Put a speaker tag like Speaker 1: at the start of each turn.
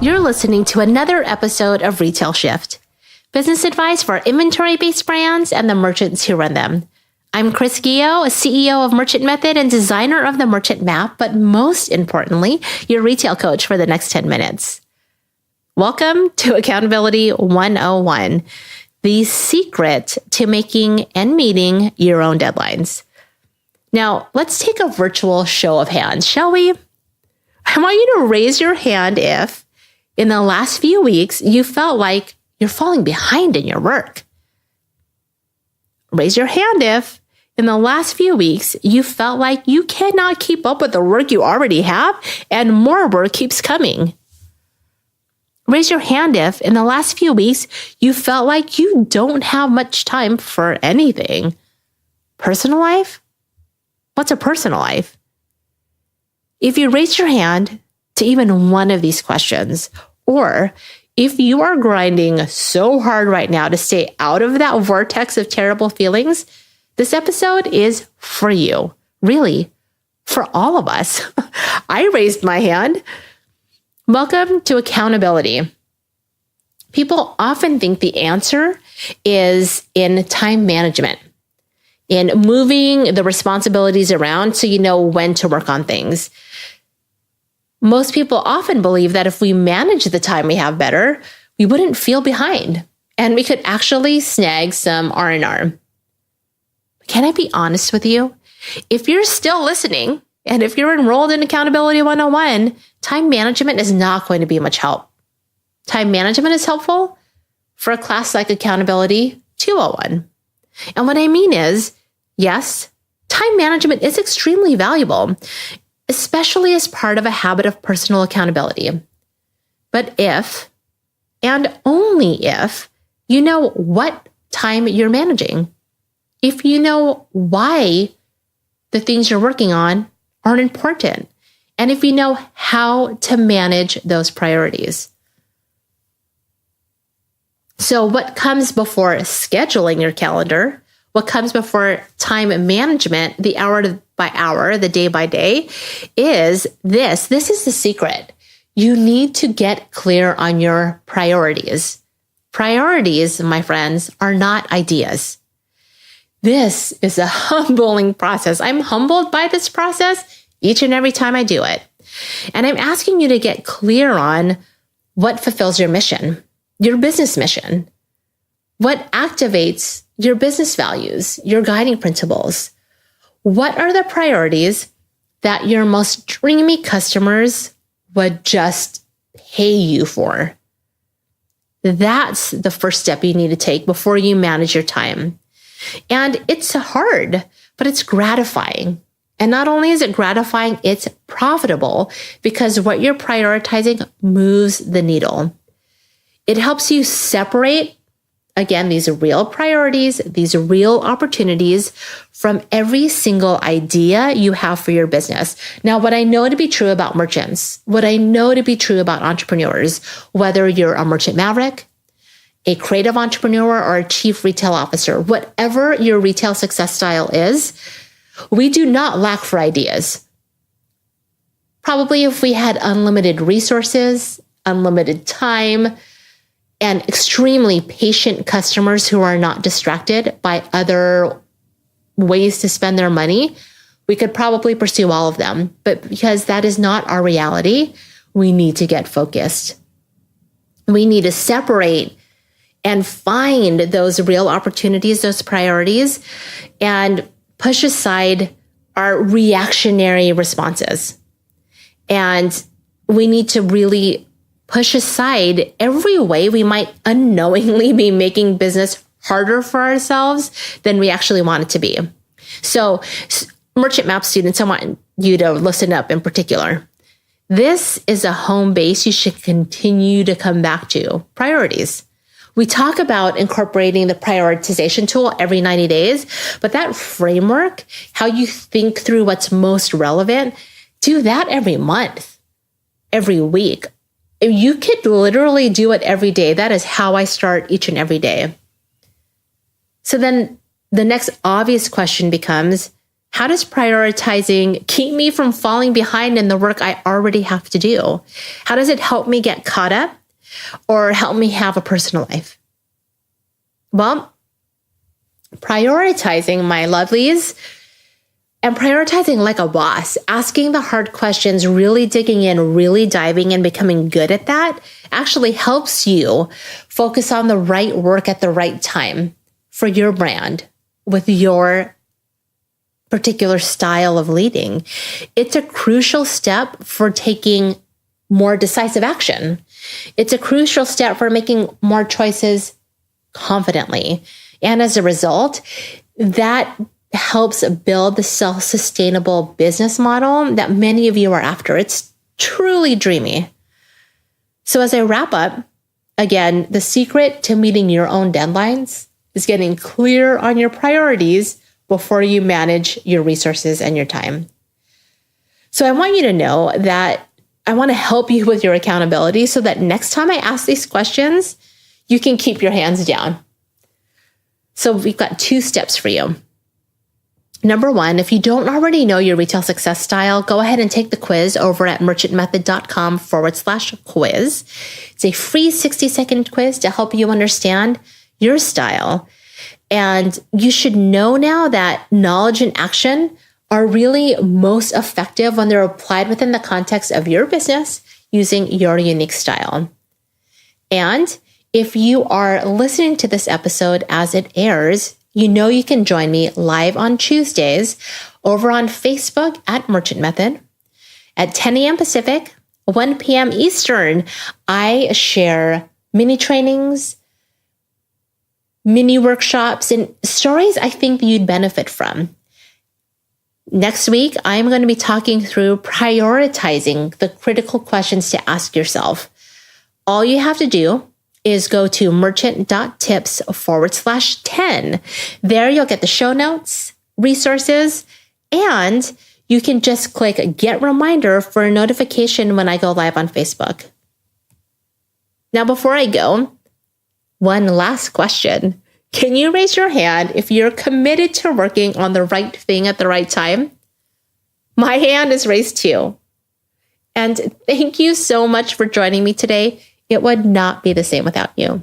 Speaker 1: You're listening to another episode of Retail Shift, business advice for inventory-based brands and the merchants who run them. I'm Chris Guillo, a CEO of Merchant Method and designer of the Merchant Map, but most importantly, your retail coach for the next 10 minutes. Welcome to Accountability 101, the secret to making and meeting your own deadlines. Now, let's take a virtual show of hands, shall we? I want you to raise your hand if, in the last few weeks, you felt like you're falling behind in your work. Raise your hand if, in the last few weeks, you felt like you cannot keep up with the work you already have and more work keeps coming. Raise your hand if, in the last few weeks, you felt like you don't have much time for anything. Personal life? What's a personal life? If you raise your hand to even one of these questions, or if you are grinding so hard right now to stay out of that vortex of terrible feelings, this episode is for you. Really, for all of us. I raised my hand. Welcome to accountability. People often think the answer is in time management, in moving the responsibilities around so you know when to work on things. Most people often believe that if we manage the time we have better, we wouldn't feel behind and we could actually snag some R&R. Can I be honest with you? If you're still listening and if you're enrolled in Accountability 101, time management is not going to be much help. Time management is helpful for a class like Accountability 201. And what I mean is, yes, time management is extremely valuable, especially as part of a habit of personal accountability. But if, and only if, you know what time you're managing, if you know why the things you're working on aren't important, and if you know how to manage those priorities. So what comes before scheduling your calendar, what comes before time management, the hour by hour, the day by day, is this. This is the secret. You need to get clear on your priorities. Priorities, my friends, are not ideas. This is a humbling process. I'm humbled by this process each and every time I do it. And I'm asking you to get clear on what fulfills your mission, your business mission, what activates your business values, your guiding principles. What are the priorities that your most dreamy customers would just pay you for? That's the first step you need to take before you manage your time. And it's hard, but it's gratifying. And not only is it gratifying, it's profitable because what you're prioritizing moves the needle. It helps you separate, again, these real priorities, these real opportunities from every single idea you have for your business. Now, what I know to be true about merchants, what I know to be true about entrepreneurs, whether you're a merchant maverick, a creative entrepreneur, or a chief retail officer, whatever your retail success style is, we do not lack for ideas. Probably if we had unlimited resources, unlimited time, and extremely patient customers who are not distracted by other ways to spend their money, we could probably pursue all of them. But because that is not our reality, we need to get focused. We need to separate and find those real opportunities, those priorities, and push aside our reactionary responses. And we need to really push aside every way we might unknowingly be making business harder for ourselves than we actually want it to be. So, Merchant Map students, I want you to listen up in particular. This is a home base you should continue to come back to. Priorities. We talk about incorporating the prioritization tool every 90 days, but that framework, how you think through what's most relevant, do that every month, every week. If you could literally do it every day, that is how I start each and every day. So then the next obvious question becomes, How does prioritizing keep me from falling behind in the work I already have to do? How does it help me get caught up or help me have a personal life? Well, prioritizing, my lovelies, and prioritizing like a boss, asking the hard questions, really digging in, really diving in, becoming good at that actually helps you focus on the right work at the right time for your brand with your particular style of leading. It's a crucial step for taking more decisive action. It's a crucial step for making more choices confidently. And as a result, that helps build the self-sustainable business model that many of you are after. It's truly dreamy. So as I wrap up, again, the secret to meeting your own deadlines is getting clear on your priorities before you manage your resources and your time. So I want you to know that I want to help you with your accountability so that next time I ask these questions, you can keep your hands down. So we've got 2 steps for you. Number 1, if you don't already know your retail success style, go ahead and take the quiz over at merchantmethod.com/quiz. It's a free 60-second quiz to help you understand your style. And you should know now that knowledge and action are really most effective when they're applied within the context of your business using your unique style. And if you are listening to this episode as it airs, you know you can join me live on Tuesdays over on Facebook at Merchant Method at 10 a.m. Pacific, 1 p.m. Eastern. I share mini trainings, mini workshops, and stories I think you'd benefit from. Next week, I'm going to be talking through prioritizing the critical questions to ask yourself. All you have to do is go to merchant.tips/10. There you'll get the show notes, resources, and you can just click get reminder for a notification when I go live on Facebook. Now, before I go, one last question. Can you raise your hand if you're committed to working on the right thing at the right time? My hand is raised too. And thank you so much for joining me today. It would not be the same without you.